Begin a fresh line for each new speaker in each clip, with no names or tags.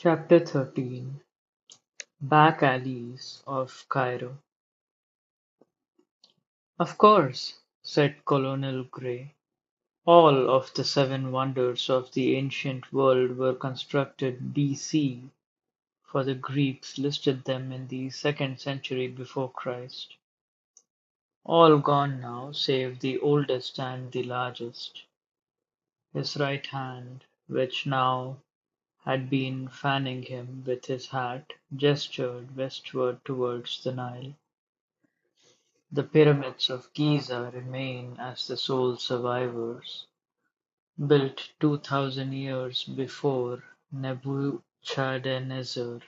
Chapter 13 Back Alleys of Cairo. Of course, said Colonel Grey, all of the seven wonders of the ancient world were constructed BC, for the Greeks listed them in the second century before Christ. All gone now save the oldest and the largest. His right hand, which now had been fanning him with his hat, gestured westward towards the Nile. The pyramids of Giza remain as the sole survivors, built 2000 years before Nebuchadnezzar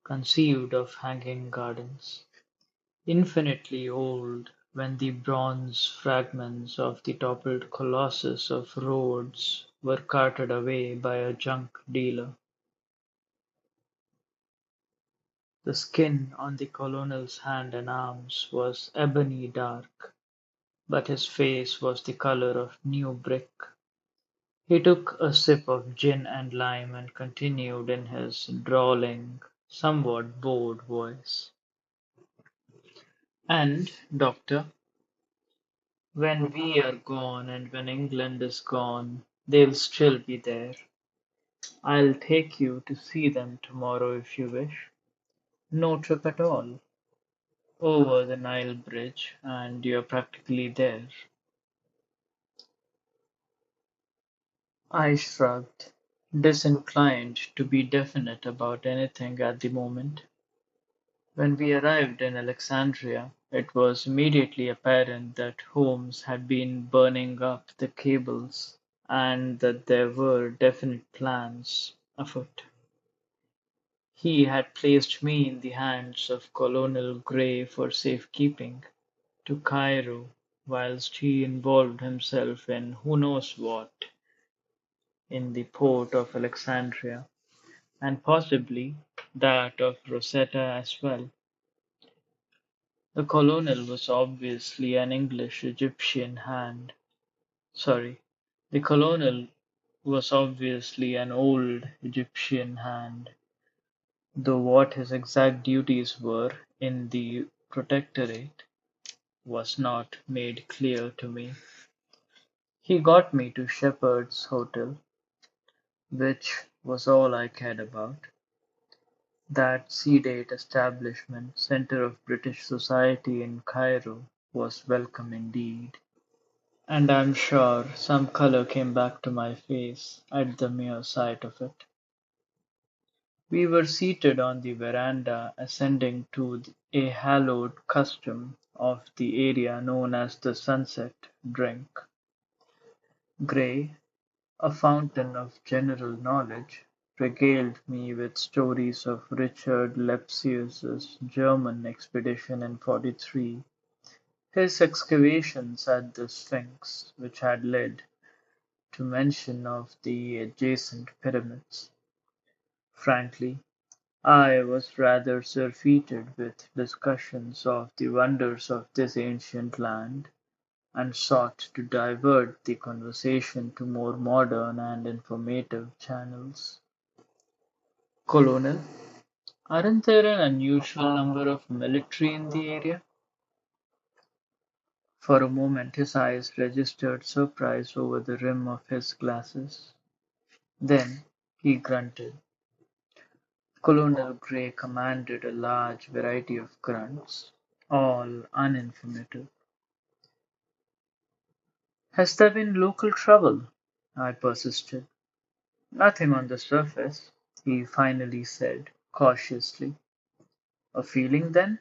conceived of hanging gardens, infinitely old when the bronze fragments of the toppled colossus of Rhodes were carted away by a junk dealer. The skin on the colonel's hand and arms was ebony dark, but his face was the color of new brick. He took a sip of gin and lime and continued in his drawling, somewhat bored voice. And, Doctor, when we are gone and when England is gone, they'll still be there. I'll take you to see them tomorrow if you wish. No trip at all. Over the Nile Bridge, and you're practically there. I shrugged, disinclined to be definite about anything at the moment. When we arrived in Alexandria, it was immediately apparent that Holmes had been burning up the cables and that there were definite plans afoot. He had placed me in the hands of Colonel Grey for safekeeping to Cairo, whilst he involved himself in who knows what in the port of Alexandria, and possibly that of Rosetta as well. The colonel was obviously an English Egyptian hand. Sorry, the colonel was obviously an old Egyptian hand, though what his exact duties were in the Protectorate was not made clear to me. He got me to Shepherd's Hotel, which was all I cared about. That sedate establishment, centre of British society in Cairo, was welcome indeed. And I'm sure some colour came back to my face at the mere sight of it. We were seated on the veranda ascending to a hallowed custom of the area known as the sunset drink. Grey, a fountain of general knowledge, regaled me with stories of Richard Lepsius's German expedition in '43, his excavations at the Sphinx, which had led to mention of the adjacent pyramids. Frankly, I was rather surfeited with discussions of the wonders of this ancient land, and sought to divert the conversation to more modern and informative channels. Colonel, aren't there an unusual number of military in the area? For a moment his eyes registered surprise over the rim of his glasses. Then he grunted. Colonel Grey commanded a large variety of grunts, all uninformative. Has there been local trouble? I persisted. Nothing on the surface, he finally said, cautiously. A feeling, then?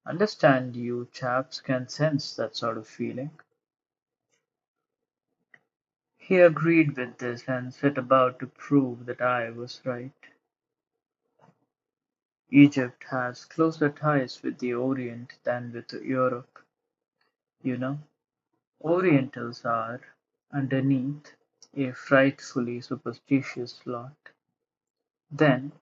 Understand you chaps can sense that sort of feeling. He agreed with this and set about to prove that I was right. Egypt has closer ties with the Orient than with Europe, you know. Orientals are, underneath, a frightfully superstitious lot. Then,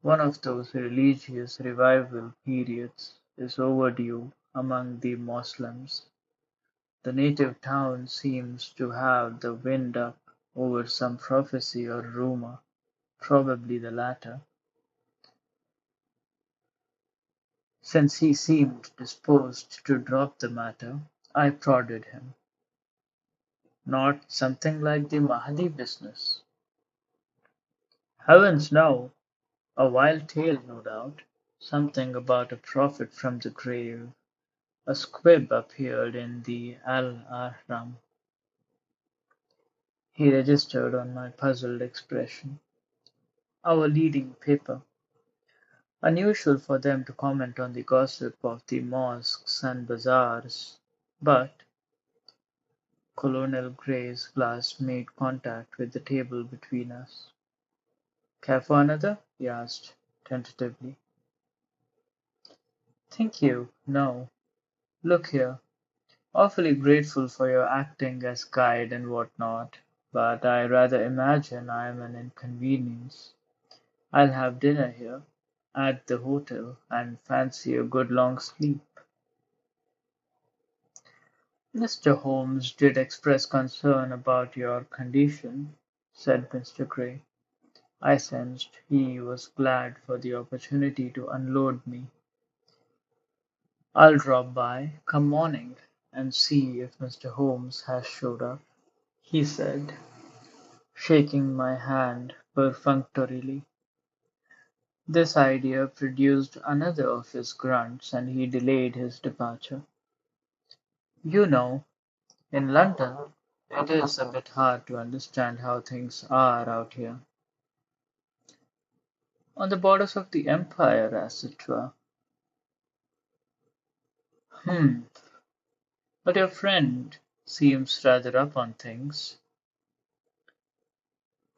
one of those religious revival periods is overdue among the Moslems. The native town seems to have the wind up over some prophecy or rumor, Probably the latter, since he seemed disposed to drop the matter. I prodded him. Not something like the Mahdi business. Heavens no! A wild tale, no doubt. Something about a prophet from the grave. A squib appeared in the Al-Ahram. He registered on my puzzled expression. Our leading paper. Unusual for them to comment on the gossip of the mosques and bazaars, but Colonel Grey's glass made contact with the table between us. "Care for another?" he asked, tentatively. "Thank you, no. Look here, awfully grateful for your acting as guide and what not, but I rather imagine I'm an inconvenience. I'll have dinner here, at the hotel, and fancy a good long sleep." "Mr. Holmes did express concern about your condition," said Mr. Gray. I sensed he was glad for the opportunity to unload me. "I'll drop by, come morning, and see if Mr. Holmes has showed up," he said, shaking my hand perfunctorily. This idea produced another of his grunts, and he delayed his departure. "You know, in London, it is a bit hard to understand how things are out here. On the borders of the Empire, as it were." "Hmm. But your friend seems rather up on things."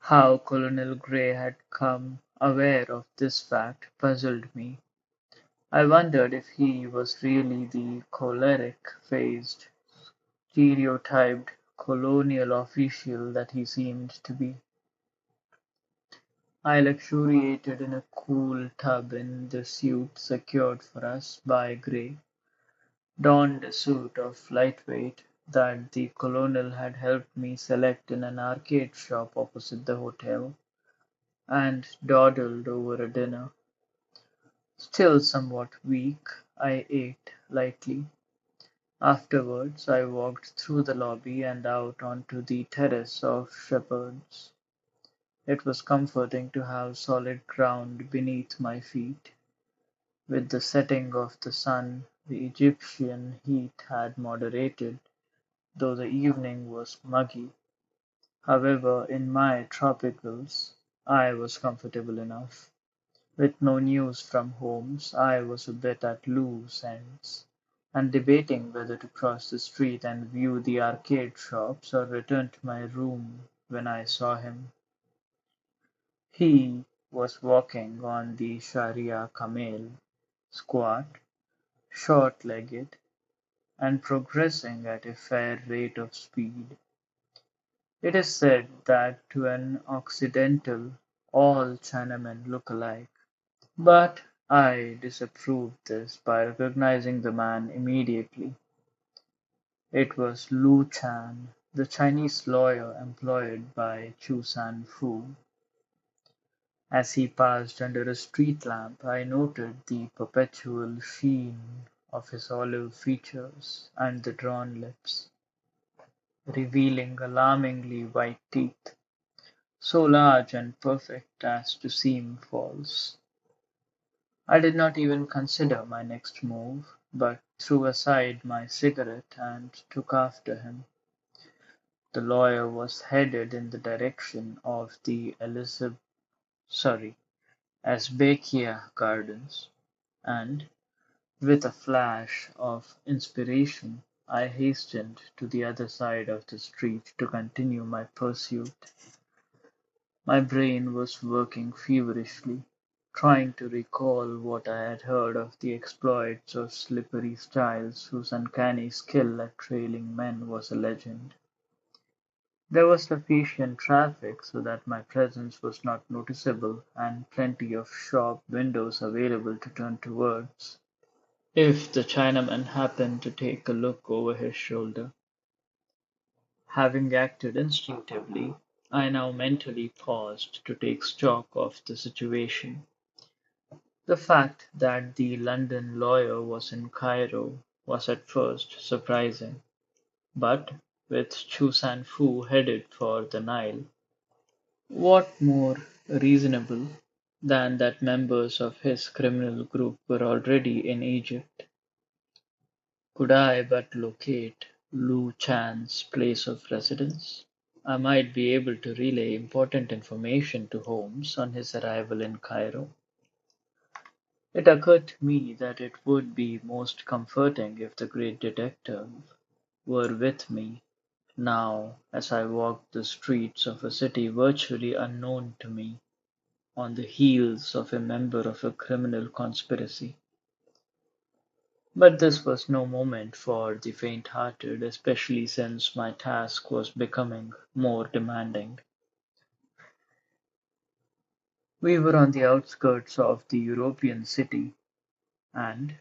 How Colonel Grey had come aware of this fact puzzled me. I wondered if he was really the choleric-faced, stereotyped colonial official that he seemed to be. I luxuriated in a cool tub in the suite secured for us by Grey, donned a suit of lightweight that the Colonel had helped me select in an arcade shop opposite the hotel, and dawdled over a dinner. Still somewhat weak, I ate lightly. Afterwards I walked through the lobby and out onto the terrace of Shepherd's. It was comforting to have solid ground beneath my feet. With the setting of the sun, the Egyptian heat had moderated, though the evening was muggy. However, in my tropicals, I was comfortable enough. With no news from Holmes, I was a bit at loose ends, and debating whether to cross the street and view the arcade shops or return to my room when I saw him. He was walking on the Sharia camel, squat, short-legged, and progressing at a fair rate of speed. It is said that to an Occidental all Chinamen look alike. But I disapproved this by recognizing the man immediately. It was Lu Chan, the Chinese lawyer employed by Chu San Fu. As he passed under a street lamp, I noted the perpetual sheen of his olive features and the drawn lips, revealing alarmingly white teeth, so large and perfect as to seem false. I did not even consider my next move, but threw aside my cigarette and took after him. The lawyer was headed in the direction of the Asbakia Gardens, and, with a flash of inspiration, I hastened to the other side of the street to continue my pursuit. My brain was working feverishly, trying to recall what I had heard of the exploits of Slippery Styles, whose uncanny skill at trailing men was a legend. There was sufficient traffic so that my presence was not noticeable, and plenty of shop windows available to turn towards, if the Chinaman happened to take a look over his shoulder. Having acted instinctively, I now mentally paused to take stock of the situation. The fact that the London lawyer was in Cairo was at first surprising, but with Chu San Fu headed for the Nile, what more reasonable than that members of his criminal group were already in Egypt? Could I but locate Lu Chan's place of residence, I might be able to relay important information to Holmes on his arrival in Cairo. It occurred to me that it would be most comforting if the great detective were with me now as I walked the streets of a city virtually unknown to me, on the heels of a member of a criminal conspiracy. But this was no moment for the faint-hearted, especially since my task was becoming more demanding. We were on the outskirts of the European city, and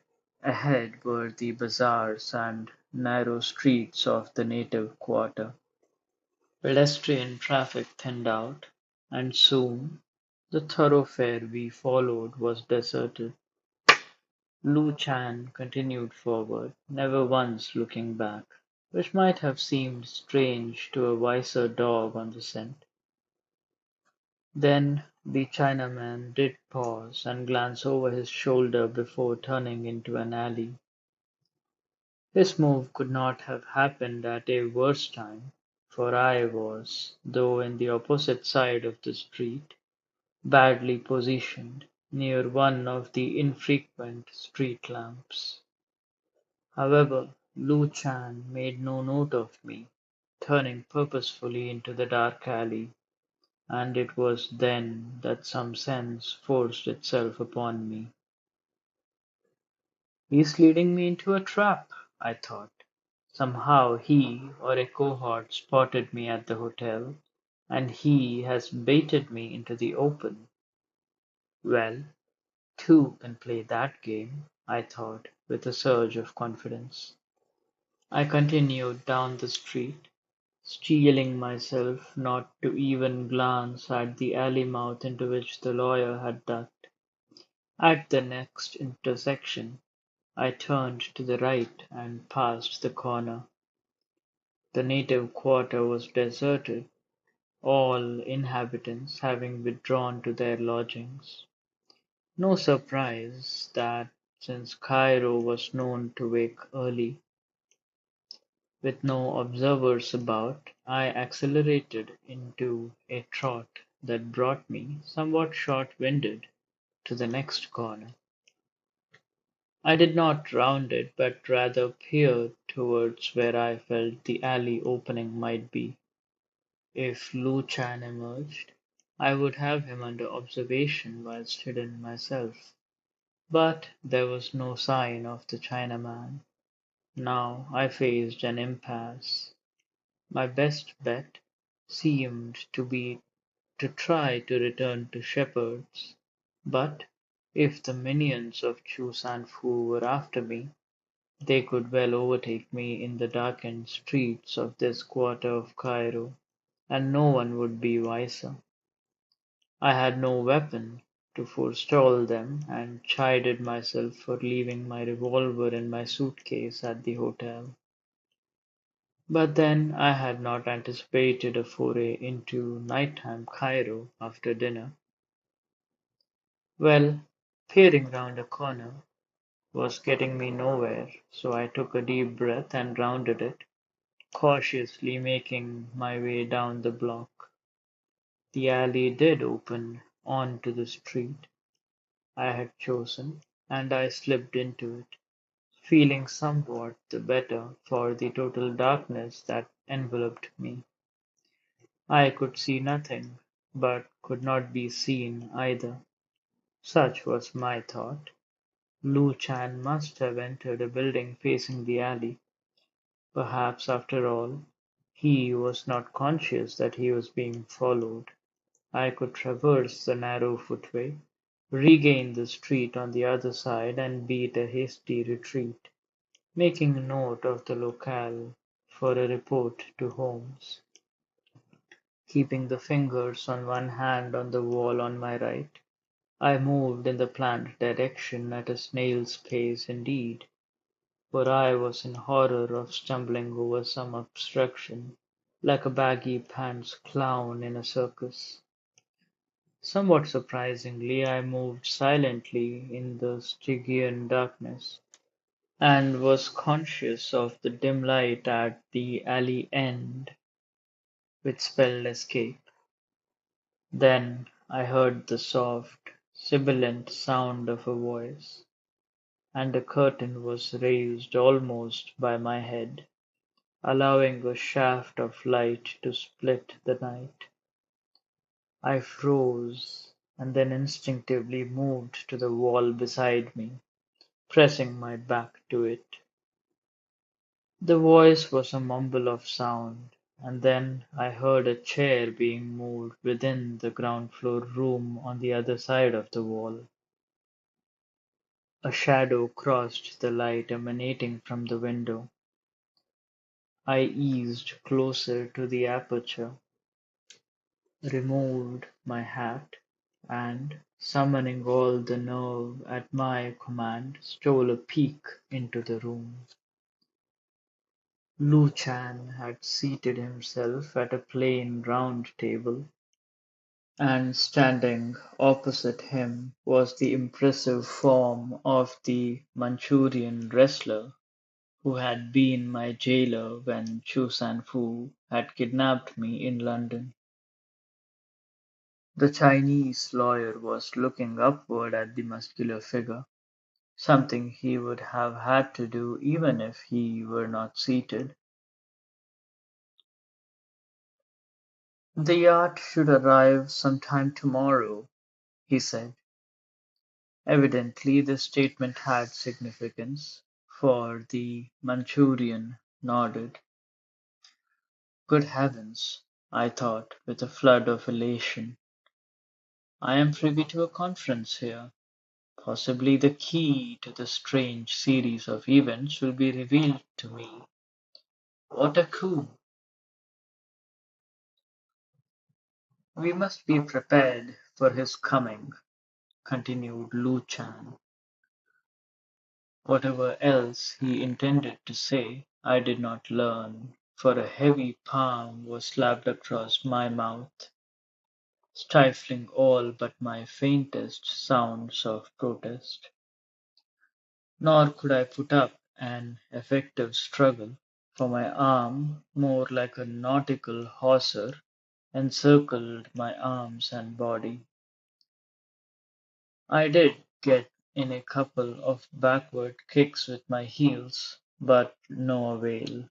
ahead were the bazaars and narrow streets of the native quarter. Pedestrian traffic thinned out, and soon the thoroughfare we followed was deserted. Lu Chan continued forward, never once looking back, which might have seemed strange to a wiser dog on the scent. Then the Chinaman did pause and glance over his shoulder before turning into an alley. His move could not have happened at a worse time, for I was, though in the opposite side of the street, badly positioned, near one of the infrequent street lamps. However, Lu Chan made no note of me, turning purposefully into the dark alley, and it was then that some sense forced itself upon me. He's leading me into a trap, I thought. Somehow he or a cohort spotted me at the hotel, and he has baited me into the open. Well, two can play that game, I thought, with a surge of confidence. I continued down the street, steeling myself not to even glance at the alley mouth into which the lawyer had ducked. At the next intersection, I turned to the right and passed the corner. The native quarter was deserted, all inhabitants having withdrawn to their lodgings. No surprise that, since Cairo was known to wake early, with no observers about, I accelerated into a trot that brought me, somewhat short-winded, to the next corner. I did not round it, but rather peered towards where I felt the alley opening might be. If Lu Chan emerged, I would have him under observation whilst hidden myself. But there was no sign of the Chinaman. Now I faced an impasse. My best bet seemed to be to try to return to Shepherd's, but if the minions of Chu San Fu were after me, they could well overtake me in the darkened streets of this quarter of Cairo, and no one would be wiser. I had no weapon to forestall them, and chided myself for leaving my revolver in my suitcase at the hotel. But then I had not anticipated a foray into nighttime Cairo after dinner. Well, peering round a corner was getting me nowhere, so I took a deep breath and rounded it, cautiously making my way down the block. The alley did open on to the street I had chosen, and I slipped into it, feeling somewhat the better for the total darkness that enveloped me. I could see nothing, but could not be seen either. Such was my thought. Lu Chan must have entered a building facing the alley. Perhaps, after all, he was not conscious that he was being followed. I could traverse the narrow footway, regain the street on the other side, and beat a hasty retreat, making note of the locale for a report to Holmes. Keeping the fingers on one hand on the wall on my right, I moved in the planned direction at a snail's pace indeed, for I was in horror of stumbling over some obstruction, like a baggy pants clown in a circus. Somewhat surprisingly, I moved silently in the Stygian darkness, and was conscious of the dim light at the alley end, which spelled escape. Then I heard the soft, sibilant sound of a voice, and a curtain was raised almost by my head, allowing a shaft of light to split the night. I froze, and then instinctively moved to the wall beside me, pressing my back to it. The voice was a mumble of sound, and then I heard a chair being moved within the ground floor room on the other side of the wall. A shadow crossed the light emanating from the window. I eased closer to the aperture, removed my hat, and, summoning all the nerve at my command, stole a peek into the room. Lu Chan had seated himself at a plain round table, and standing opposite him was the impressive form of the Manchurian wrestler who had been my jailer when Chu San Fu had kidnapped me in London. The Chinese lawyer was looking upward at the muscular figure, something he would have had to do even if he were not seated. "The yacht should arrive sometime tomorrow," he said. Evidently the statement had significance, for the Manchurian nodded. Good heavens, I thought, with a flood of elation. I am privy to a conference here. Possibly the key to the strange series of events will be revealed to me. What a coup! We must be prepared for his coming, continued Lu Chan. Whatever else he intended to say, I did not learn, for a heavy palm was slapped across my mouth, stifling all but my faintest sounds of protest. Nor could I put up an effective struggle, for my arm, more like a nautical hawser, encircled my arms and body. I did get in a couple of backward kicks with my heels, but no avail.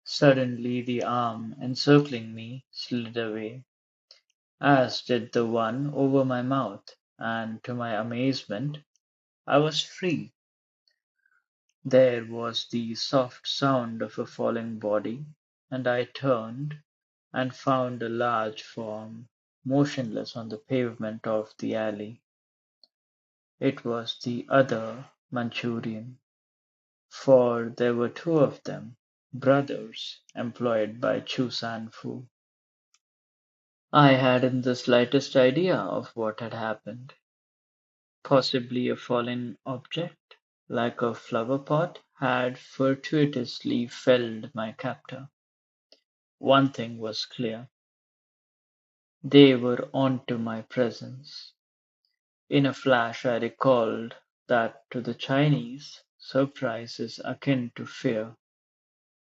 Suddenly the arm encircling me slid away, as did the one over my mouth, and to my amazement I was free. There was the soft sound of a falling body, and I turned, and found a large form motionless on the pavement of the alley. It was the other Manchurian, for there were two of them, brothers, employed by Chu San Fu. I hadn't the slightest idea of what had happened. Possibly a fallen object, like a flower pot, had fortuitously felled my captor. One thing was clear: they were onto my presence. In a flash I recalled that to the Chinese, surprise is akin to fear,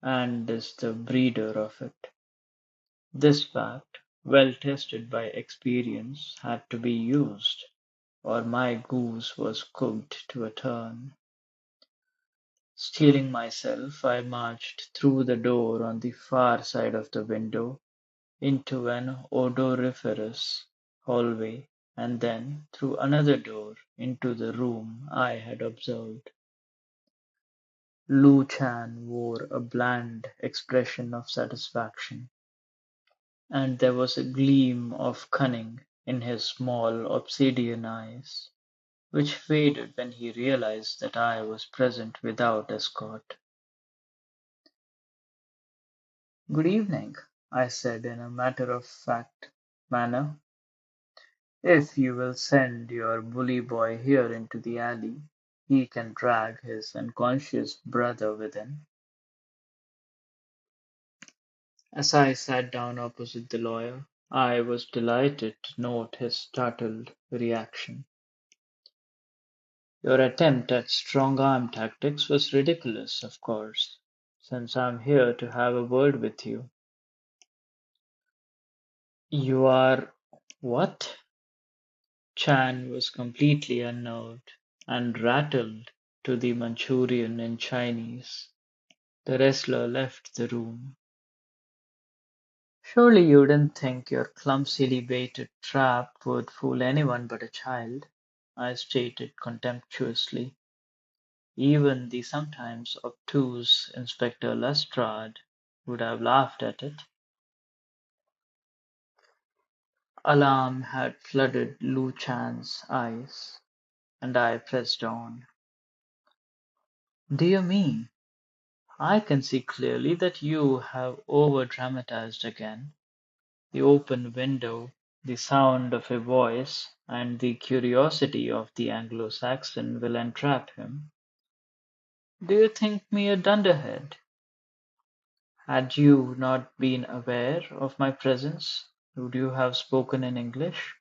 and is the breeder of it. This fact, well tested by experience, had to be used, or my goose was cooked to a turn. Steeling myself, I marched through the door on the far side of the window into an odoriferous hallway, and then through another door into the room I had observed. Lu Chan wore a bland expression of satisfaction, and there was a gleam of cunning in his small obsidian eyes, which faded when he realized that I was present without escort. "Good evening," I said in a matter-of-fact manner. If you will send your bully boy here into the alley, he can drag his unconscious brother with him. As I sat down opposite the lawyer, I was delighted to note his startled reaction. Your attempt at strong-arm tactics was ridiculous, of course, since I'm here to have a word with you. You are what? Chan was completely unnerved and rattled to the Manchurian in Chinese. The wrestler left the room. Surely you didn't think your clumsily baited trap would fool anyone but a child, I stated contemptuously. Even the sometimes obtuse Inspector Lestrade would have laughed at it. Alarm had flooded Lu Chan's eyes, and I pressed on. Do you mean? I can see clearly that you have over-dramatized again. The open window, the sound of a voice, and the curiosity of the Anglo-Saxon will entrap him. Do you think me a dunderhead? Had you not been aware of my presence, would you have spoken in English?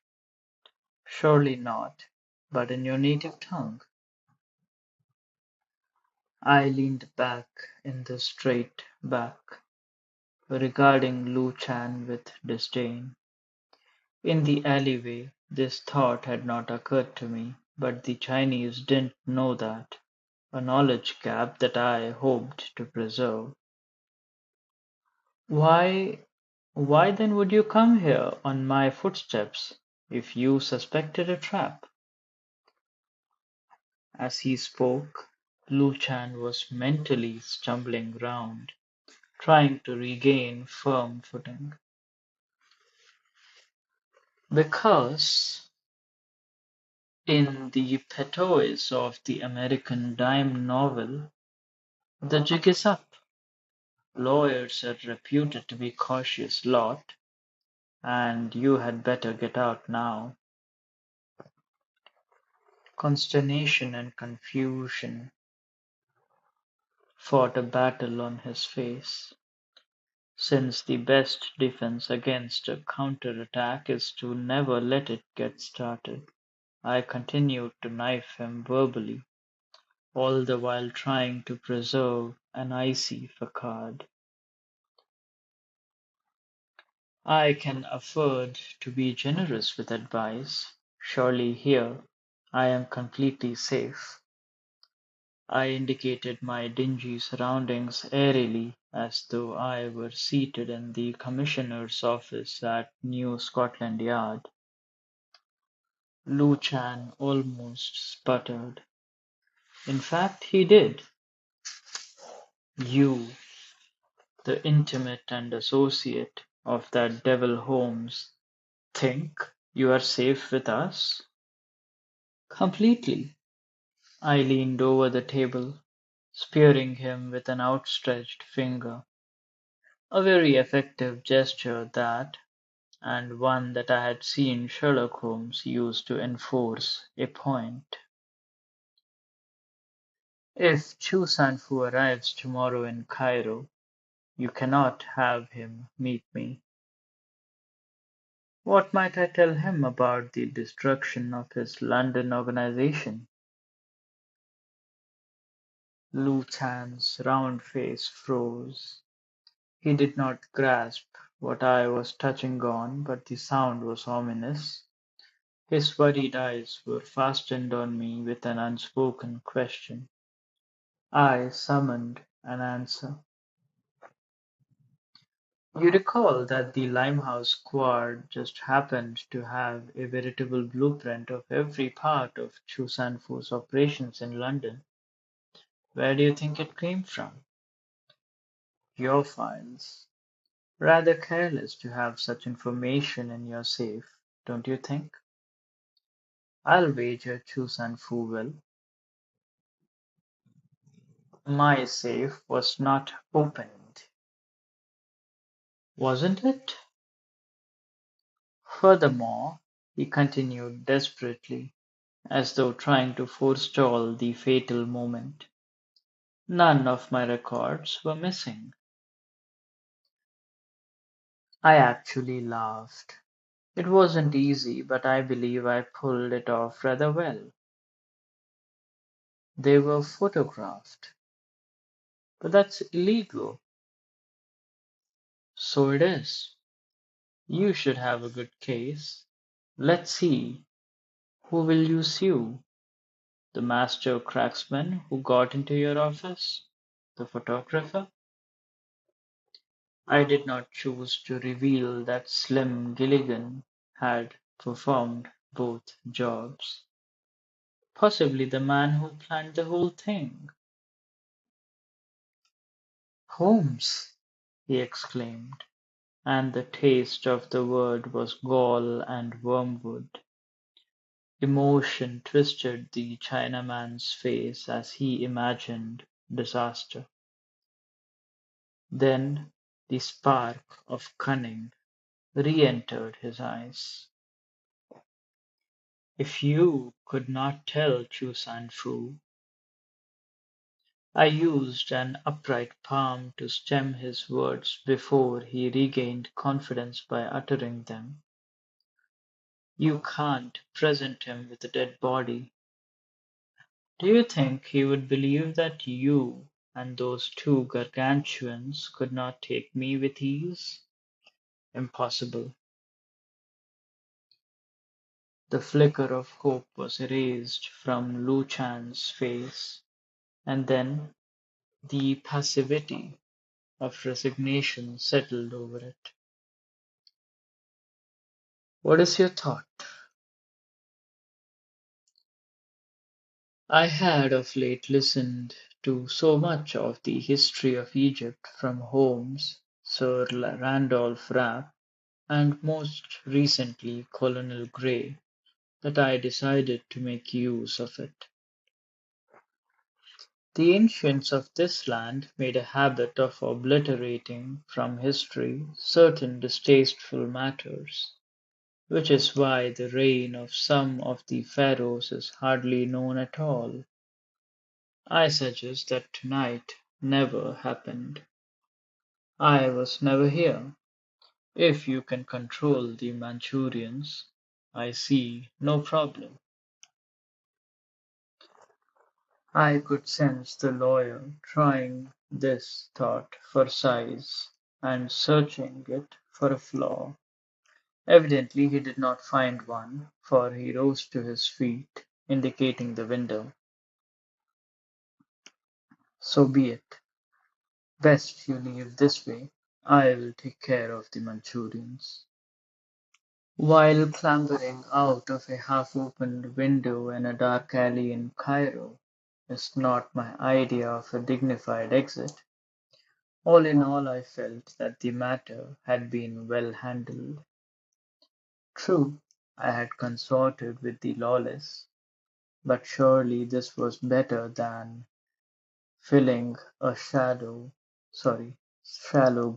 Surely not, but in your native tongue. I leaned back in the straight back, regarding Lu Chan with disdain. In the alleyway, this thought had not occurred to me, but the Chinese didn't know that, a knowledge gap that I hoped to preserve. Why, why then would you come here on my footsteps if you suspected a trap? As he spoke, Lu Chan was mentally stumbling round, trying to regain firm footing. Because in the patois of the American dime novel, the jig is up. Lawyers are reputed to be cautious lot, and you had better get out now. Consternation and confusion fought a battle on his face, since the best defense against a counterattack is to never let it get started. I continued to knife him verbally, all the while trying to preserve an icy facade. I can afford to be generous with advice. Surely here I am completely safe. I indicated my dingy surroundings airily, as though I were seated in the Commissioner's office at New Scotland Yard. Lu Chan almost sputtered. In fact, he did. You, the intimate and associate of that devil Holmes, think you are safe with us? Completely. I leaned over the table, spearing him with an outstretched finger. A very effective gesture that, and one that I had seen Sherlock Holmes use to enforce a point. If Chu Sanfu arrives tomorrow in Cairo, you cannot have him meet me. What might I tell him about the destruction of his London organization? Lu Chan's round face froze. He did not grasp what I was touching on, but the sound was ominous. His worried eyes were fastened on me with an unspoken question. I summoned an answer. You recall that the Limehouse squad just happened to have a veritable blueprint of every part of Chu Sanfu's operations in London. Where do you think it came from? Your files. Rather careless to have such information in your safe, don't you think? I'll wager Chu Sanfu will. My safe was not opened. Wasn't it? Furthermore, he continued desperately, as though trying to forestall the fatal moment, none of my records were missing. I actually laughed. It wasn't easy, but I believe I pulled it off rather well. They were photographed. But that's illegal. So it is. You should have a good case. Let's see, who will you sue? The master cracksman who got into your office? The photographer? I did not choose to reveal that Slim Gilligan had performed both jobs. Possibly the man who planned the whole thing. Holmes! He exclaimed, and the taste of the word was gall and wormwood. Emotion twisted the Chinaman's face as he imagined disaster. Then the spark of cunning re-entered his eyes. If you could not tell Chu San Fu, I used an upright palm to stem his words before he regained confidence by uttering them. You can't present him with a dead body. Do you think he would believe that you and those two gargantuans could not take me with ease? Impossible. The flicker of hope was erased from Lu Chan's face, and then the passivity of resignation settled over it. What is your thought? I had of late listened to so much of the history of Egypt from Holmes, Sir Randolph Rapp, and most recently Colonel Grey that I decided to make use of it. The ancients of this land made a habit of obliterating from history certain distasteful matters, which is why the reign of some of the pharaohs is hardly known at all. I suggest that tonight never happened. I was never here. If you can control the Manchurians, I see no problem. I could sense the lawyer trying this thought for size and searching it for a flaw. Evidently he did not find one, for he rose to his feet, indicating the window. So be it. Best you leave this way. I will take care of the Manchurians. While clambering out of a half-opened window in a dark alley in Cairo is not my idea of a dignified exit, all in all I felt that the matter had been well handled. True, I had consorted with the lawless, but surely this was better than filling a shallow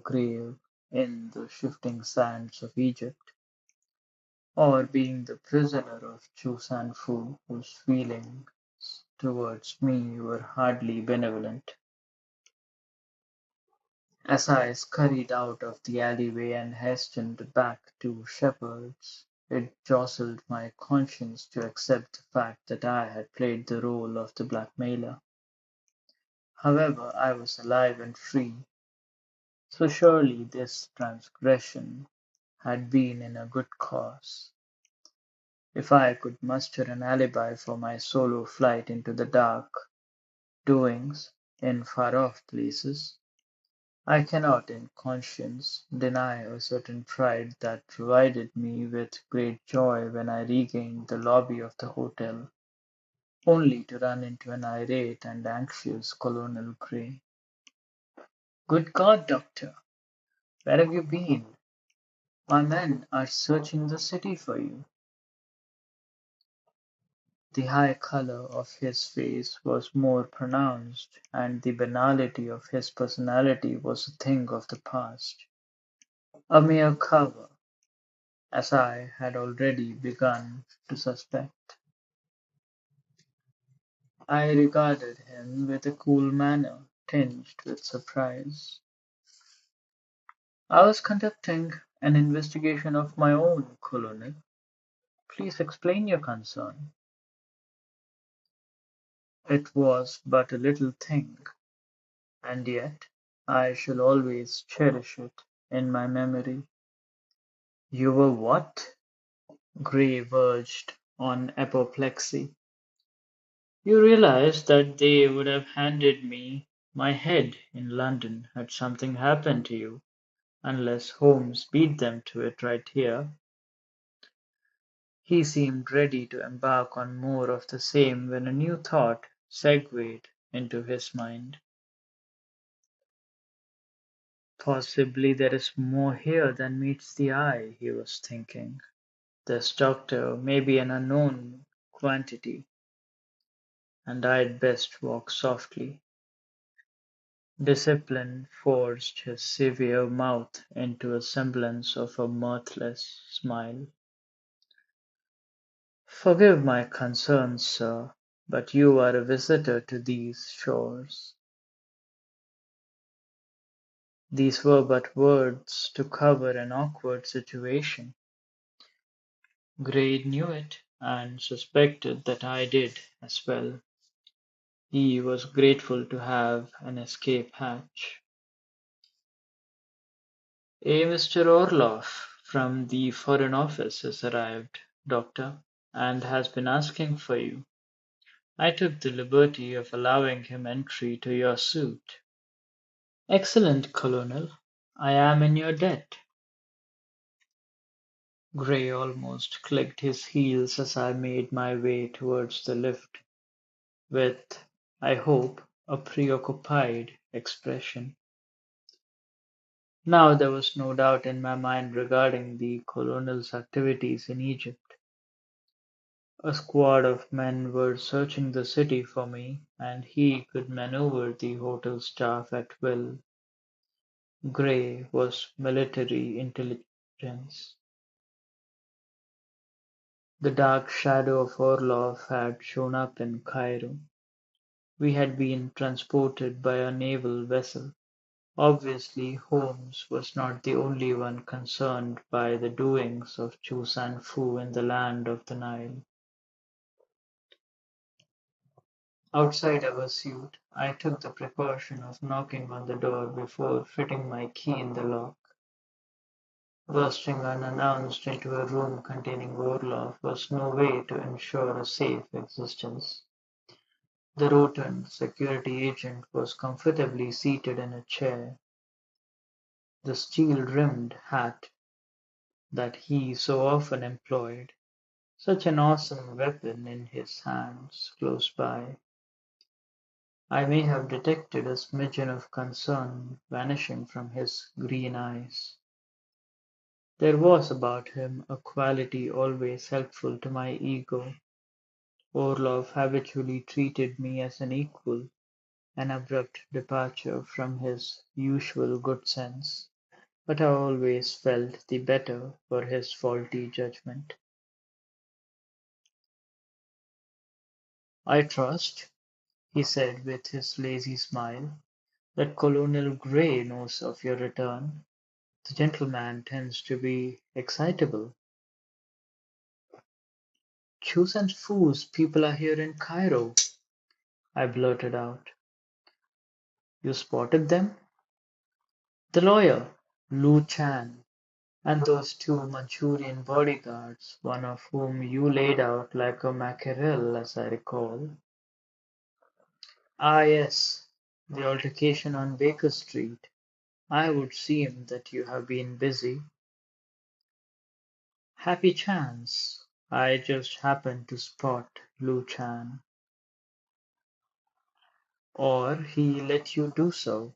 grave in the shifting sands of Egypt, or being the prisoner of Chu San Fu, whose feelings towards me were hardly benevolent. As I scurried out of the alleyway and hastened back to Shepherd's, it jostled my conscience to accept the fact that I had played the role of the blackmailer. However, I was alive and free, so surely this transgression had been in a good cause. If I could muster an alibi for my solo flight into the dark doings in far-off places, I cannot in conscience deny a certain pride that provided me with great joy when I regained the lobby of the hotel, only to run into an irate and anxious Colonel Grey. "Good God, Doctor, where have you been? My men are searching the city for you." The high color of his face was more pronounced, and the banality of his personality was a thing of the past. A mere cover, as I had already begun to suspect. I regarded him with a cool manner tinged with surprise. I was conducting an investigation of my own, Colonel. Please explain your concern. It was but a little thing, and yet I shall always cherish it in my memory. You were what? Gray verged on apoplexy. You realize that they would have handed me my head in London had something happened to you, unless Holmes beat them to it right here. He seemed ready to embark on more of the same when a new thought segued into his mind. Possibly there is more here than meets the eye, he was thinking. This doctor may be an unknown quantity, and I'd best walk softly. Discipline forced his severe mouth into a semblance of a mirthless smile. Forgive my concerns, sir, but you are a visitor to these shores. These were but words to cover an awkward situation. Gray knew it, and suspected that I did as well. He was grateful to have an escape hatch. A Mr. Orloff from the Foreign Office has arrived, Doctor, and has been asking for you. I took the liberty of allowing him entry to your suite. Excellent, Colonel. I am in your debt. Gray almost clicked his heels as I made my way towards the lift, with, I hope, a preoccupied expression. Now there was no doubt in my mind regarding the colonel's activities in Egypt. A squad of men were searching the city for me, and he could maneuver the hotel staff at will. Gray was military intelligence. The dark shadow of Orlov had shown up in Cairo. We had been transported by a naval vessel. Obviously Holmes was not the only one concerned by the doings of Chu San Fu in the land of the Nile. Outside our suite, I took the precaution of knocking on the door before fitting my key in the lock. Bursting unannounced into a room containing Orlov was no way to ensure a safe existence. The rotund security agent was comfortably seated in a chair, the steel-rimmed hat that he so often employed, such an awesome weapon in his hands, close by. I may have detected a smidgen of concern vanishing from his green eyes. There was about him a quality always helpful to my ego. Orlov habitually treated me as an equal, an abrupt departure from his usual good sense, but I always felt the better for his faulty judgment. "I trust," he said with his lazy smile, "that Colonel Grey knows of your return. The gentleman tends to be excitable." "Choose and Foo's people are here in Cairo," I blurted out. "You spotted them?" "The lawyer, Lu Chan, and those two Manchurian bodyguards, one of whom you laid out like a mackerel, as I recall." "Ah, yes, the altercation on Baker Street. I would seem that you have been busy." "Happy chance. I just happened to spot Lu Chan." "Or he let you do so,"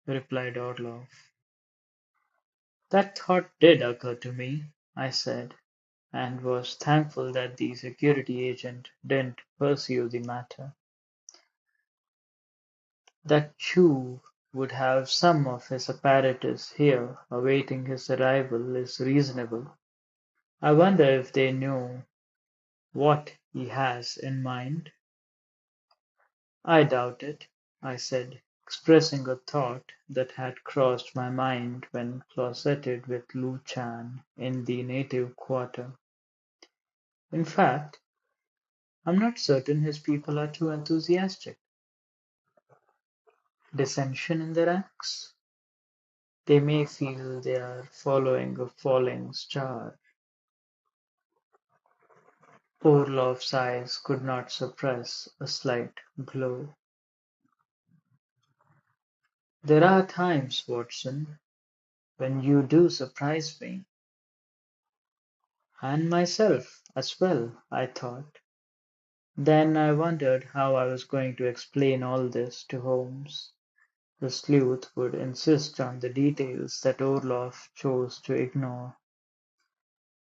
replied Orlov. "That thought did occur to me," I said, and was thankful that the security agent didn't pursue the matter. "That Chu would have some of his apparatus here awaiting his arrival is reasonable. I wonder if they know what he has in mind. I doubt it, I said, expressing a thought that had crossed my mind when closeted with Lu Chan in the native quarter. In fact, I'm not certain his people are too enthusiastic. Dissension in the ranks? They may feel they are following a falling star. Orlov's eyes could not suppress a slight glow. There are times, Watson, when you do surprise me. And myself as well, I thought. Then I wondered how I was going to explain all this to Holmes. The sleuth would insist on the details that Orlov chose to ignore.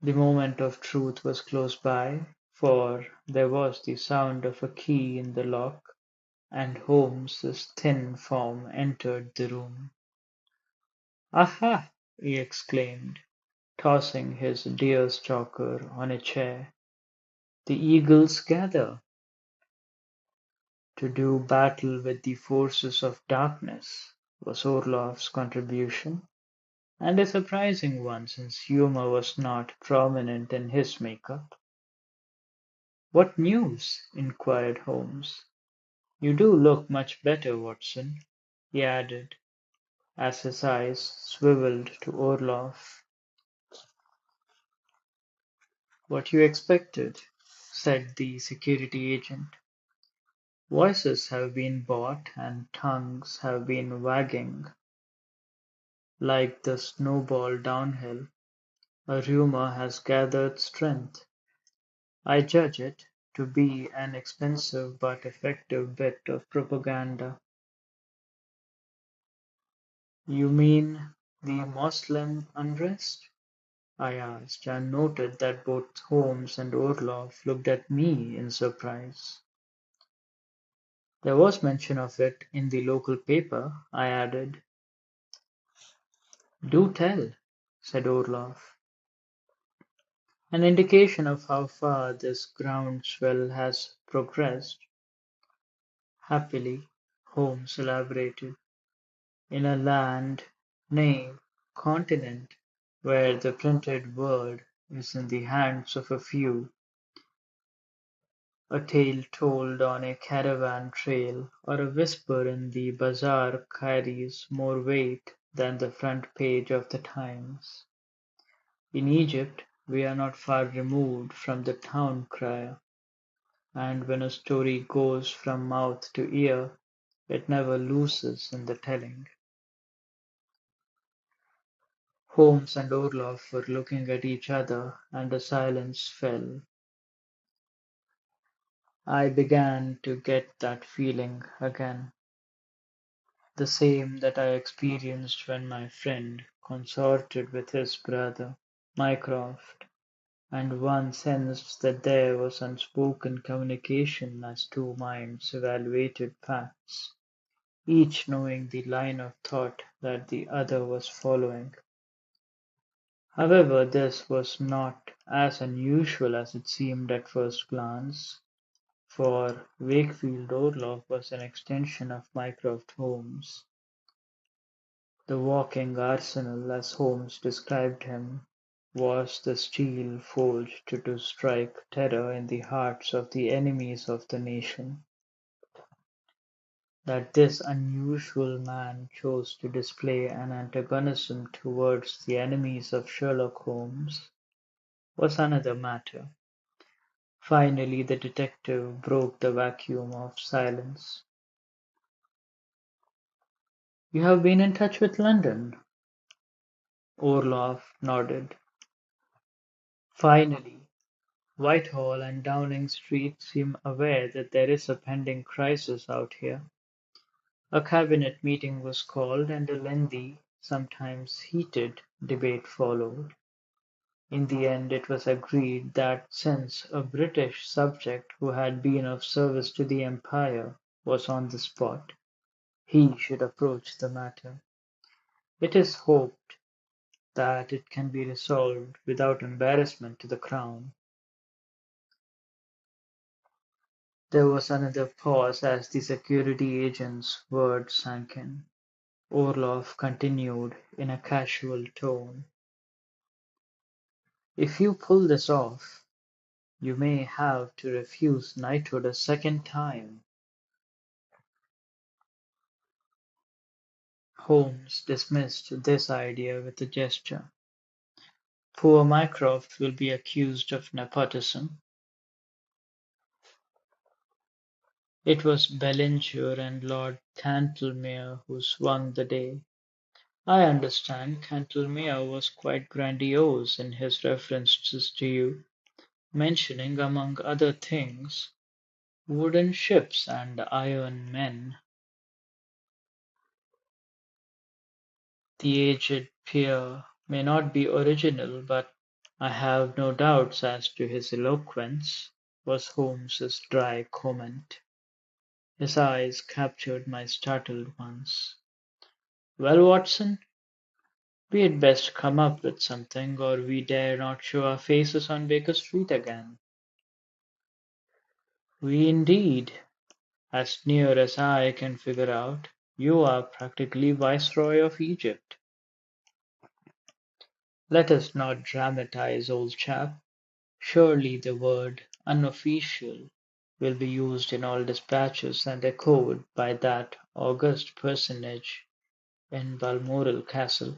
The moment of truth was close by, for there was the sound of a key in the lock, and Holmes's thin form entered the room. "Aha!" he exclaimed, tossing his deerstalker on a chair. "The eagles gather to do battle with the forces of darkness," was Orlov's contribution, and a surprising one since humor was not prominent in his makeup. "What news?" inquired Holmes. "You do look much better, Watson," he added, as his eyes swiveled to Orlov. "What you expected," said the security agent. "Voices have been bought and tongues have been wagging like the snowball downhill. A rumor has gathered strength. I judge it to be an expensive but effective bit of propaganda." "You mean the Moslem unrest?" I asked, and noted that both Holmes and Orlov looked at me in surprise. "There was mention of it in the local paper," I added. "Do tell," said Orlov. "An indication of how far this groundswell has progressed." "Happily," Holmes elaborated, "in a land, nay, continent, where the printed word is in the hands of a few, a tale told on a caravan trail or a whisper in the bazaar carries more weight than the front page of the Times. In Egypt we are not far removed from the town crier, and when a story goes from mouth to ear, it never loses in the telling." Holmes and Orlov were looking at each other, and a silence fell. I began to get that feeling again, the same that I experienced when my friend consorted with his brother, Mycroft, and one sensed that there was unspoken communication as two minds evaluated facts, each knowing the line of thought that the other was following. However, this was not as unusual as it seemed at first glance, for Wakefield Orlov was an extension of Mycroft Holmes. The walking arsenal, as Holmes described him, was the steel forged to strike terror in the hearts of the enemies of the nation. That this unusual man chose to display an antagonism towards the enemies of Sherlock Holmes was another matter. Finally the detective broke the vacuum of silence. "You have been in touch with London?" Orlov nodded. "Finally, Whitehall and Downing Street seem aware that there is a pending crisis out here." A cabinet meeting was called, and a lengthy, sometimes heated, debate followed. In the end it was agreed that since a British subject who had been of service to the Empire was on the spot, he should approach the matter. It is hoped that it can be resolved without embarrassment to the Crown. There was another pause as the security agent's words sank in. Orlov continued in a casual tone. If you pull this off, you may have to refuse knighthood a second time. Holmes dismissed this idea with a gesture. Poor Mycroft will be accused of nepotism. It was Bellinger and Lord Cantlemere who swung the day. I understand Cantlemere was quite grandiose in his references to you, mentioning, among other things, wooden ships and iron men. The aged peer may not be original, but I have no doubts as to his eloquence, was Holmes's dry comment. His eyes captured my startled ones. Well, Watson, we had best come up with something, or we dare not show our faces on Baker Street again. We indeed, as near as I can figure out, you are practically Viceroy of Egypt. Let us not dramatize, old chap. Surely the word "unofficial" will be used in all dispatches and echoed by that august personage in Balmoral Castle.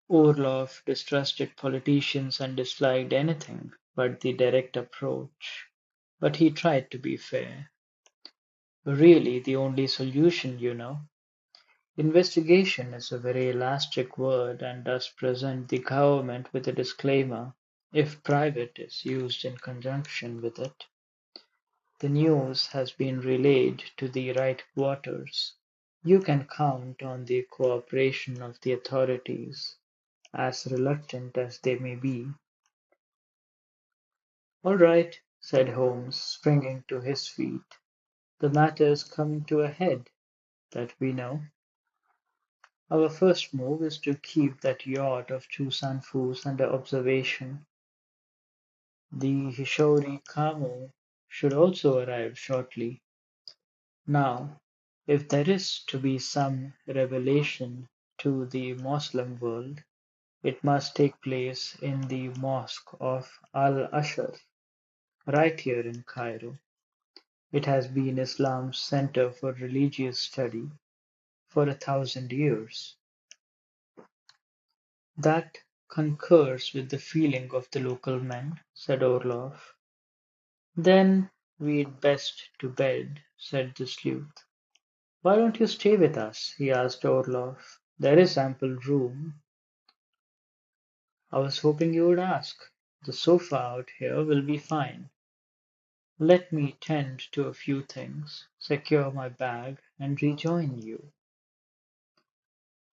Orloff distrusted politicians and disliked anything but the direct approach, but he tried to be fair. Really the only solution, you know. Investigation is a very elastic word and does present the government with a disclaimer if private is used in conjunction with it. The news has been relayed to the right quarters. You can count on the cooperation of the authorities, as reluctant as they may be. "All right," said Holmes, springing to his feet. "The matter's coming to a head, that we know. Our first move is to keep that yacht of Chu San Fu's under observation. The Hishori Kamo should also arrive shortly. Now, if there is to be some revelation to the Moslem world, it must take place in the Mosque of Al-Ashar, right here in Cairo. It has been Islam's center for religious study for 1,000 years. "That concurs with the feeling of the local men," said Orloff. "Then we'd best to bed," said the sleuth. "Why don't you stay with us?" he asked Orloff. "There is ample room." "I was hoping you would ask. The sofa out here will be fine. Let me tend to a few things, secure my bag, and rejoin you."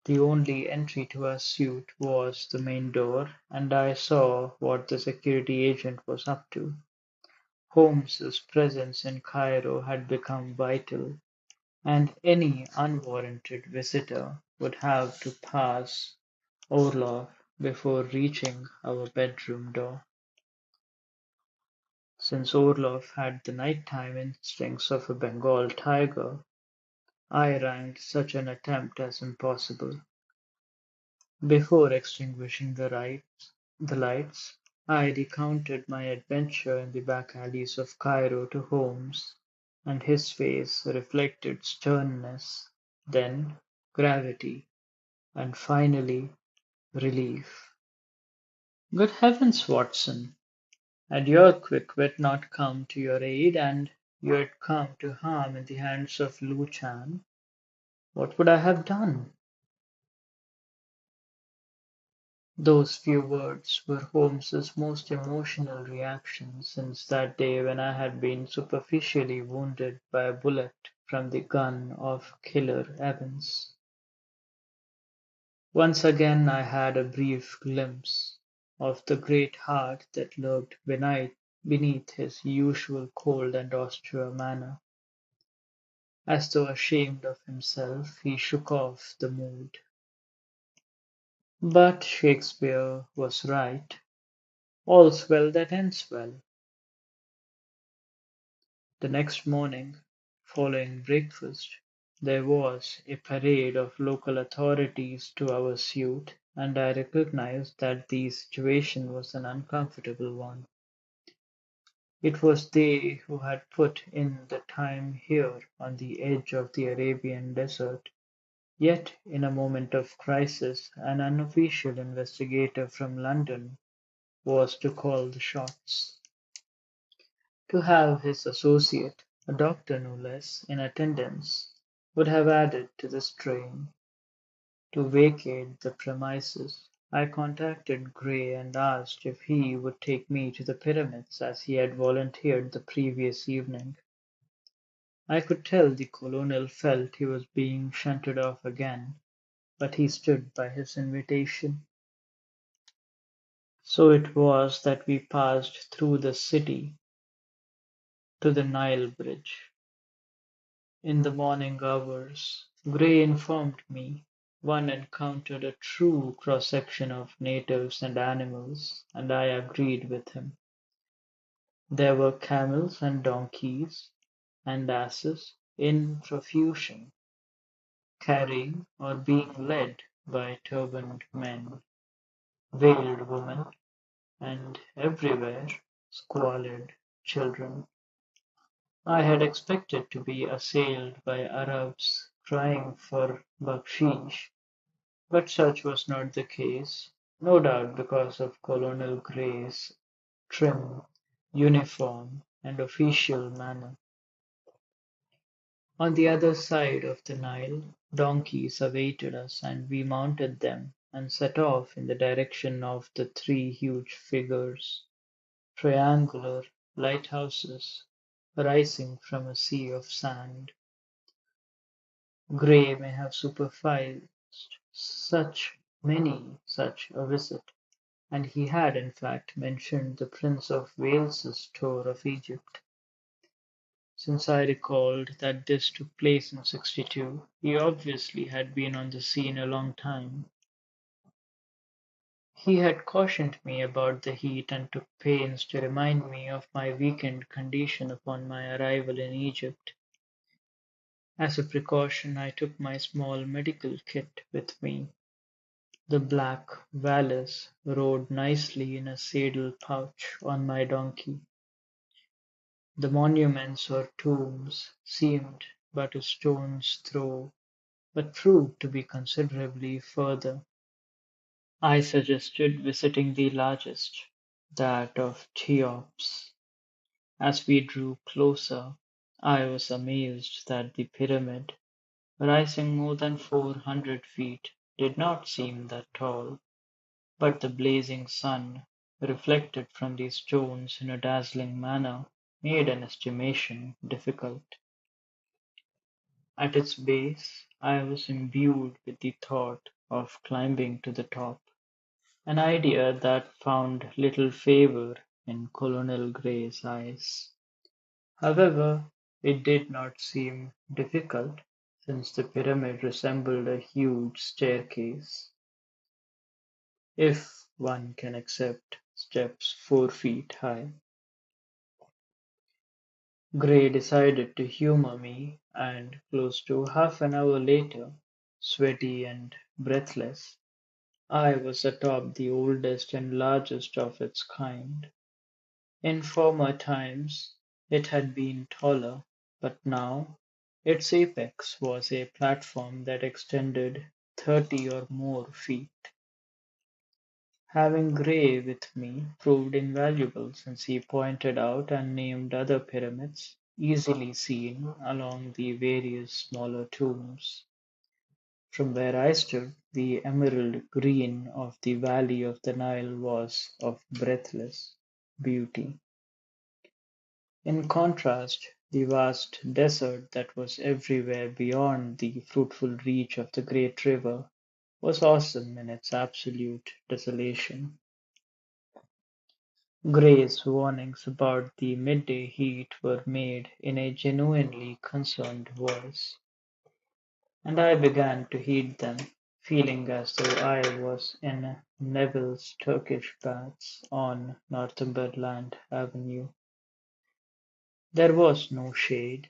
The only entry to our suite was the main door, and I saw what the security agent was up to. Holmes's presence in Cairo had become vital, and any unwarranted visitor would have to pass Orloff before reaching our bedroom door. Since Orloff had the nighttime instincts of a Bengal tiger, I ranked such an attempt as impossible. Before extinguishing the lights, I recounted my adventure in the back alleys of Cairo to Holmes, and his face reflected sternness, then gravity, and finally relief. "Good heavens, Watson! Had your quick wit not come to your aid, and you had come to harm in the hands of Lu Chan, what would I have done?" Those few words were Holmes's most emotional reaction since that day when I had been superficially wounded by a bullet from the gun of Killer Evans. Once again I had a brief glimpse of the great heart that lurked beneath his usual cold and austere manner. As though ashamed of himself, he shook off the mood. But Shakespeare was right. All's well that ends well. The next morning, following breakfast, there was a parade of local authorities to our suite, and I recognized that the situation was an uncomfortable one. It was they who had put in the time here on the edge of the Arabian desert. Yet, in a moment of crisis, an unofficial investigator from London was to call the shots. To have his associate, a doctor no less, in attendance would have added to the strain. To vacate the premises, I contacted Gray and asked if he would take me to the pyramids as he had volunteered the previous evening. I could tell the colonel felt he was being shunted off again, but he stood by his invitation. So it was that we passed through the city to the Nile Bridge. In the morning hours, Gray informed me, one encountered a true cross-section of natives and animals, and I agreed with him. There were camels and donkeys and asses in profusion, carrying or being led by turbaned men, veiled women, and everywhere squalid children. I had expected to be assailed by Arabs crying for bakshish, but such was not the case, no doubt because of Colonel Gray's trim uniform and official manner. On the other side of the Nile, donkeys awaited us, and we mounted them and set off in the direction of the three huge figures, triangular lighthouses rising from a sea of sand. Gray may have supervised such a visit, and he had in fact mentioned the Prince of Wales's tour of Egypt. Since I recalled that this took place in '62, he obviously had been on the scene a long time. He had cautioned me about the heat and took pains to remind me of my weakened condition upon my arrival in Egypt. As a precaution, I took my small medical kit with me. The black valise rode nicely in a saddle pouch on my donkey. The monuments or tombs seemed but a stone's throw, but proved to be considerably further. I suggested visiting the largest, that of Cheops. As we drew closer, I was amazed that the pyramid, rising more than 400 feet, did not seem that tall. But the blazing sun, reflected from these stones in a dazzling manner, made an estimation difficult. At its base I was imbued with the thought of climbing to the top, an idea that found little favour in Colonel Gray's eyes. However, it did not seem difficult, since the pyramid resembled a huge staircase, if one can accept steps 4 feet high. Gray decided to humor me, and close to half an hour later, sweaty and breathless, I was atop the oldest and largest of its kind. In former times it had been taller, but now its apex was a platform that extended 30 or more feet. Having Gray with me proved invaluable, since he pointed out and named other pyramids easily seen along the various smaller tombs. From where I stood, the emerald green of the valley of the Nile was of breathless beauty. In contrast, the vast desert that was everywhere beyond the fruitful reach of the great river was awesome in its absolute desolation. Gray's warnings about the midday heat were made in a genuinely concerned voice, and I began to heed them, feeling as though I was in Neville's Turkish baths on Northumberland Avenue. There was no shade,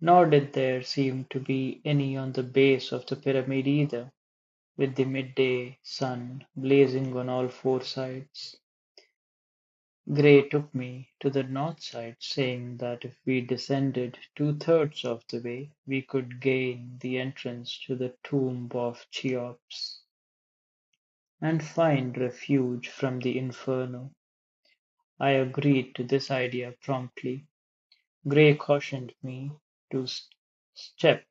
nor did there seem to be any on the base of the pyramid either, with the midday sun blazing on all four sides. Gray took me to the north side, saying that if we descended two-thirds of the way, we could gain the entrance to the tomb of Cheops, and find refuge from the inferno. I agreed to this idea promptly. Gray cautioned me to step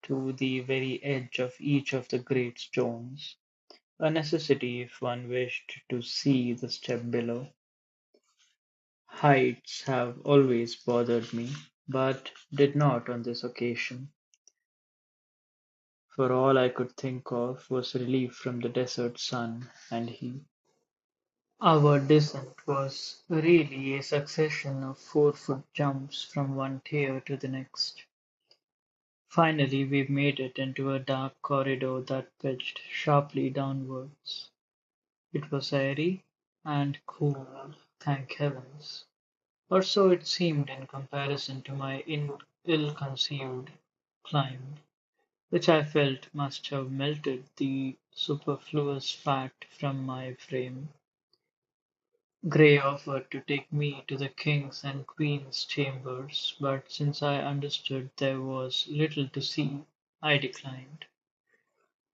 to the very edge of each of the great stones, a necessity if one wished to see the step below. Heights have always bothered me, but did not on this occasion, for all I could think of was relief from the desert sun and heat. Our descent was really a succession of 4-foot jumps from one tier to the next. Finally we made it into a dark corridor that pitched sharply downwards. It was airy and cool, thank heavens. Or so it seemed in comparison to my ill-conceived climb, which I felt must have melted the superfluous fat from my frame. Gray offered to take me to the king's and queen's chambers, but since I understood there was little to see, I declined.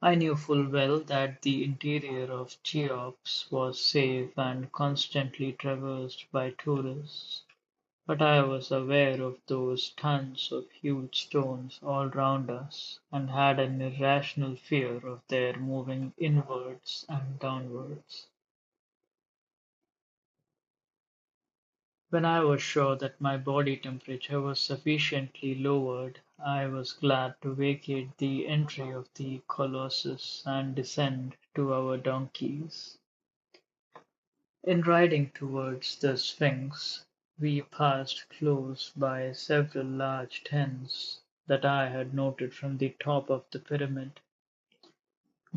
I knew full well that the interior of Cheops was safe and constantly traversed by tourists, but I was aware of those tons of huge stones all round us, and had an irrational fear of their moving inwards and downwards. When I was sure that my body temperature was sufficiently lowered, I was glad to vacate the entry of the colossus and descend to our donkeys. In riding towards the Sphinx, we passed close by several large tents that I had noted from the top of the pyramid.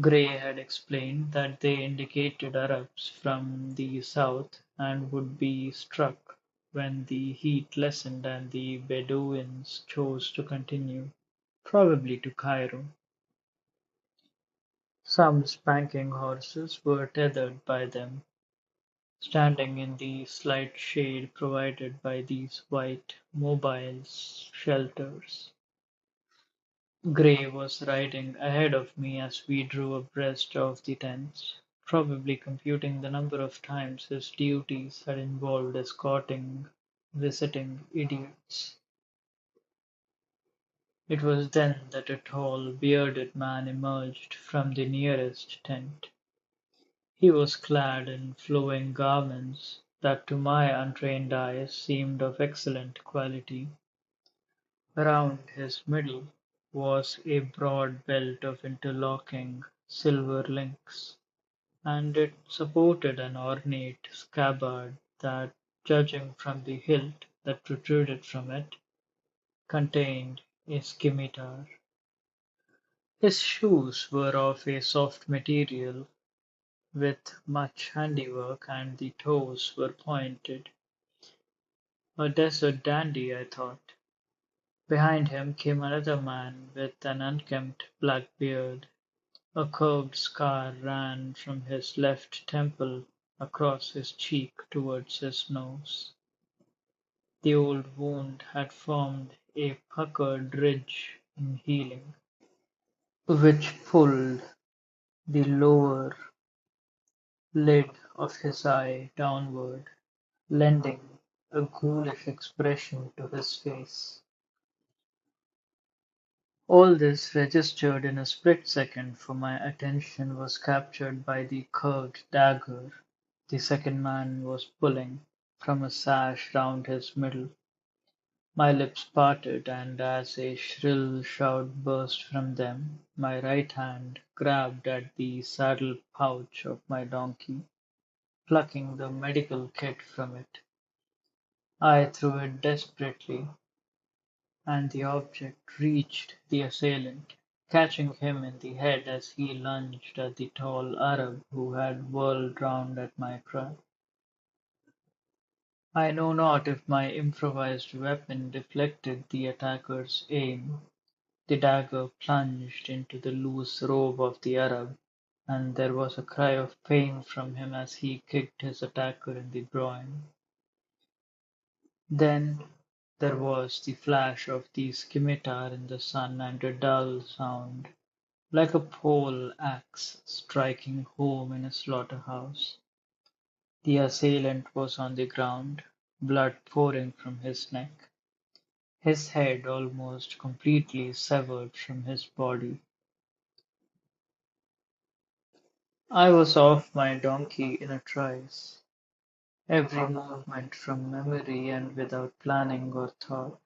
Gray had explained that they indicated Arabs from the south and would be struck when the heat lessened and the Bedouins chose to continue, probably to Cairo. Some spanking horses were tethered by them, standing in the slight shade provided by these white, mobile shelters. Gray was riding ahead of me as we drew abreast of the tents, probably computing the number of times his duties had involved escorting visiting idiots. It was then that a tall, bearded man emerged from the nearest tent. He was clad in flowing garments that to my untrained eyes seemed of excellent quality. Around his middle was a broad belt of interlocking silver links, and it supported an ornate scabbard that, judging from the hilt that protruded from it, contained a scimitar. His shoes were of a soft material with much handiwork, and the toes were pointed. A desert dandy, I thought. Behind him came another man with an unkempt black beard. A curved scar ran from his left temple across his cheek towards his nose. The old wound had formed a puckered ridge in healing, which pulled the lower lid of his eye downward, lending a ghoulish expression to his face. All this registered in a split second, for my attention was captured by the curved dagger the second man was pulling from a sash round his middle. My lips parted, and as a shrill shout burst from them, my right hand grabbed at the saddle pouch of my donkey. Plucking the medical kit from it, I threw it desperately, and the object reached the assailant, catching him in the head as he lunged at the tall Arab who had whirled round at my cry. I know not if my improvised weapon deflected the attacker's aim. The dagger plunged into the loose robe of the Arab, and there was a cry of pain from him as he kicked his attacker in the groin. Then there was the flash of the scimitar in the sun and a dull sound, like a pole axe striking home in a slaughterhouse. The assailant was on the ground, blood pouring from his neck, his head almost completely severed from his body. I was off my donkey in a trice, every movement from memory and without planning or thought.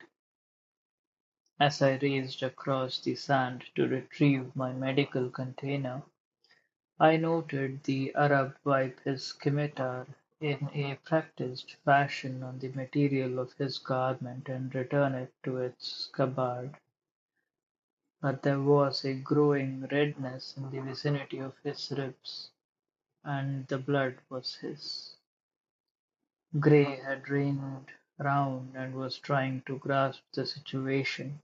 As I raced across the sand to retrieve my medical container, I noted the Arab wipe his scimitar in a practiced fashion on the material of his garment and return it to its scabbard, but there was a growing redness in the vicinity of his ribs, and the blood was his. Gray had reined round and was trying to grasp the situation.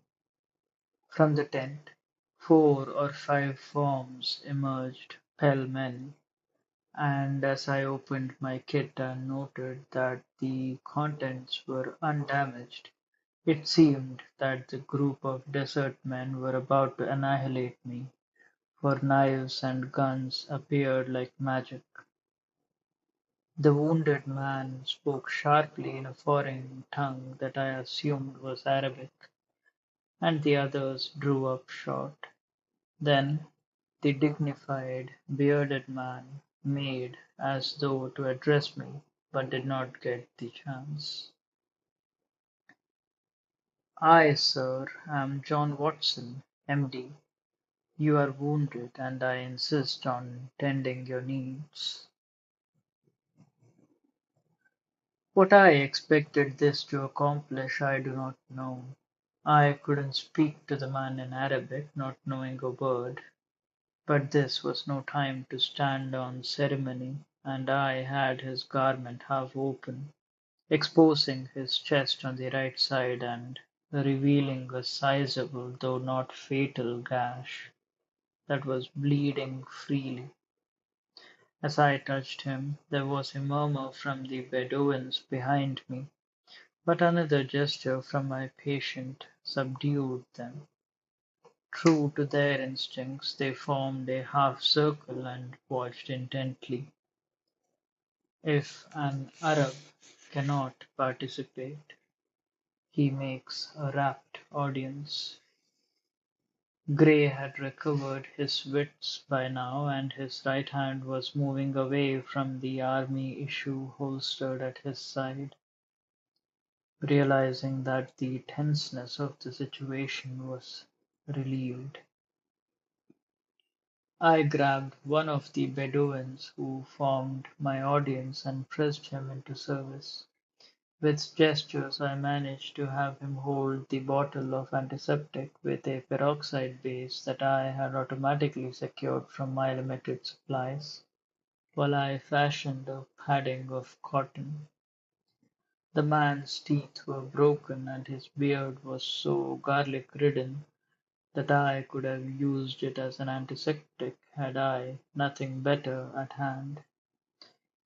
From the tent, 4 or 5 forms emerged pell-mell, and as I opened my kit and noted that the contents were undamaged, it seemed that the group of desert men were about to annihilate me, for knives and guns appeared like magic. The wounded man spoke sharply in a foreign tongue that I assumed was Arabic, and the others drew up short. Then the dignified, bearded man made as though to address me, but did not get the chance. "I, sir, am John Watson, M.D. You are wounded, and I insist on tending your needs." What I expected this to accomplish I do not know. I couldn't speak to the man in Arabic, not knowing a word, but this was no time to stand on ceremony, and I had his garment half open, exposing his chest on the right side and revealing a sizable though not fatal gash that was bleeding freely. As I touched him, there was a murmur from the Bedouins behind me, but another gesture from my patient subdued them. True to their instincts, they formed a half circle and watched intently. If an Arab cannot participate, he makes a rapt audience. Gray had recovered his wits by now, and his right hand was moving away from the army issue holstered at his side. Realizing that the tenseness of the situation was relieved, I grabbed one of the Bedouins who formed my audience and pressed him into service. With gestures I managed to have him hold the bottle of antiseptic with a peroxide base that I had automatically secured from my limited supplies, while I fashioned a padding of cotton. The man's teeth were broken and his beard was so garlic-ridden that I could have used it as an antiseptic had I nothing better at hand.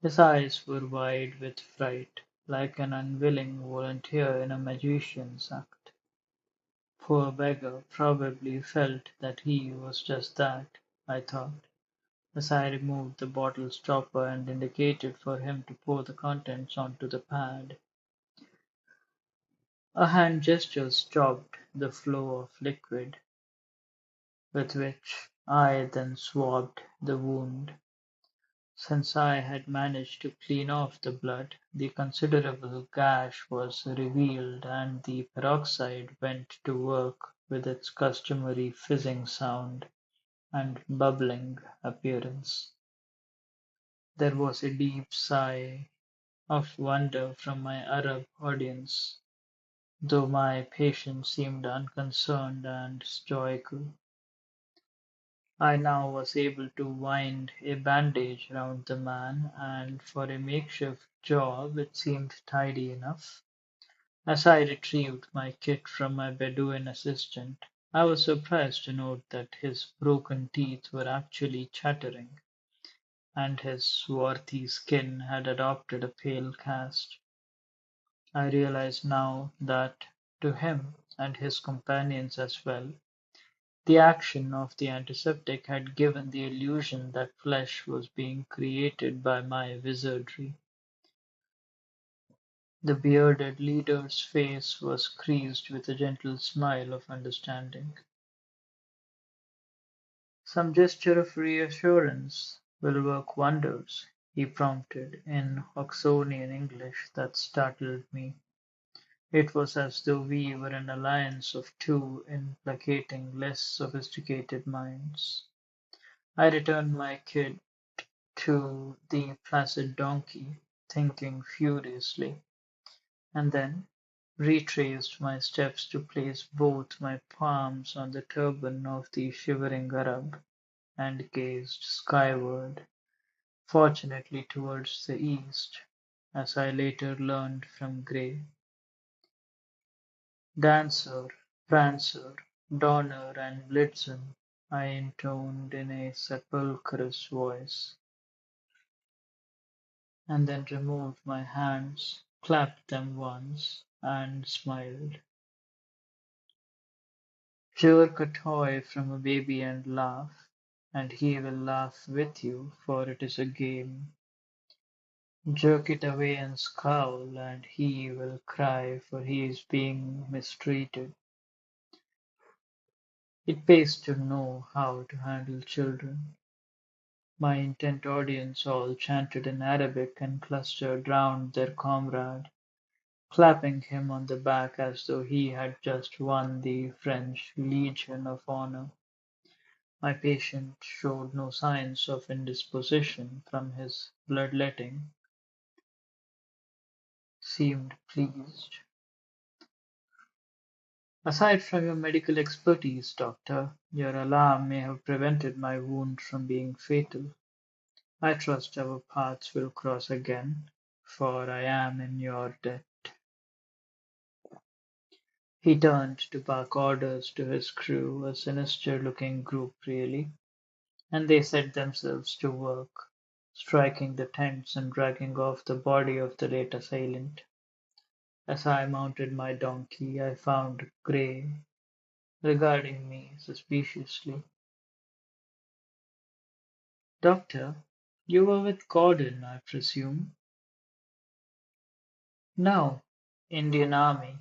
His eyes were wide with fright, like an unwilling volunteer in a magician's act. Poor beggar probably felt that he was just that, I thought, as I removed the bottle stopper and indicated for him to pour the contents onto the pad. A hand gesture stopped the flow of liquid, with which I then swabbed the wound. Since I had managed to clean off the blood, the considerable gash was revealed and the peroxide went to work with its customary fizzing sound and bubbling appearance. There was a deep sigh of wonder from my Arab audience, though my patient seemed unconcerned and stoical. I now was able to wind a bandage round the man, and for a makeshift job it seemed tidy enough. As I retrieved my kit from my Bedouin assistant, I was surprised to note that his broken teeth were actually chattering, and his swarthy skin had adopted a pale cast. I realized now that to him, and his companions as well, the action of the antiseptic had given the illusion that flesh was being created by my wizardry. The bearded leader's face was creased with a gentle smile of understanding. "Some gesture of reassurance will work wonders," he prompted in Oxonian English that startled me. It was as though we were an alliance of two implicating less sophisticated minds. I returned my kid to the placid donkey, thinking furiously, and then retraced my steps to place both my palms on the turban of the shivering Arab, and gazed skyward, fortunately towards the east, as I later learned from Gray. "Dancer, Prancer, Donner and Blitzen," I intoned in a sepulchrous voice, and then removed my hands, clapped them once, and smiled. Jerk a toy from a baby and laugh, and he will laugh with you, for it is a game. Jerk it away and scowl, and he will cry, for he is being mistreated. It pays to know how to handle children. My intent audience all chanted in Arabic and clustered round their comrade, clapping him on the back as though he had just won the French Legion of Honor. My patient showed no signs of indisposition from his bloodletting, seemed pleased. "Aside from your medical expertise, doctor, your alarm may have prevented my wound from being fatal. I trust our paths will cross again, for I am in your debt." He turned to bark orders to his crew, a sinister-looking group really, and they set themselves to work, striking the tents and dragging off the body of the late assailant. As I mounted my donkey, I found Gray regarding me suspiciously. "Doctor, you were with Gordon, I presume?" "No, Indian Army.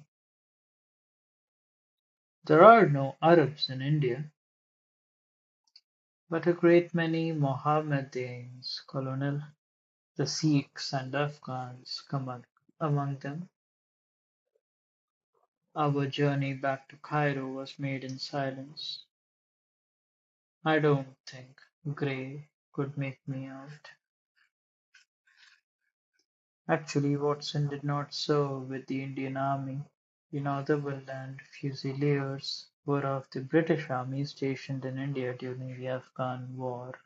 There are no Arabs in India." "But a great many Mohammedans, Colonel. The Sikhs and Afghans come among them." Our journey back to Cairo was made in silence. I don't think Gray could make me out. Actually, Watson did not serve with the Indian Army. The Northumberland Fusiliers were of the British Army stationed in India during the Afghan War.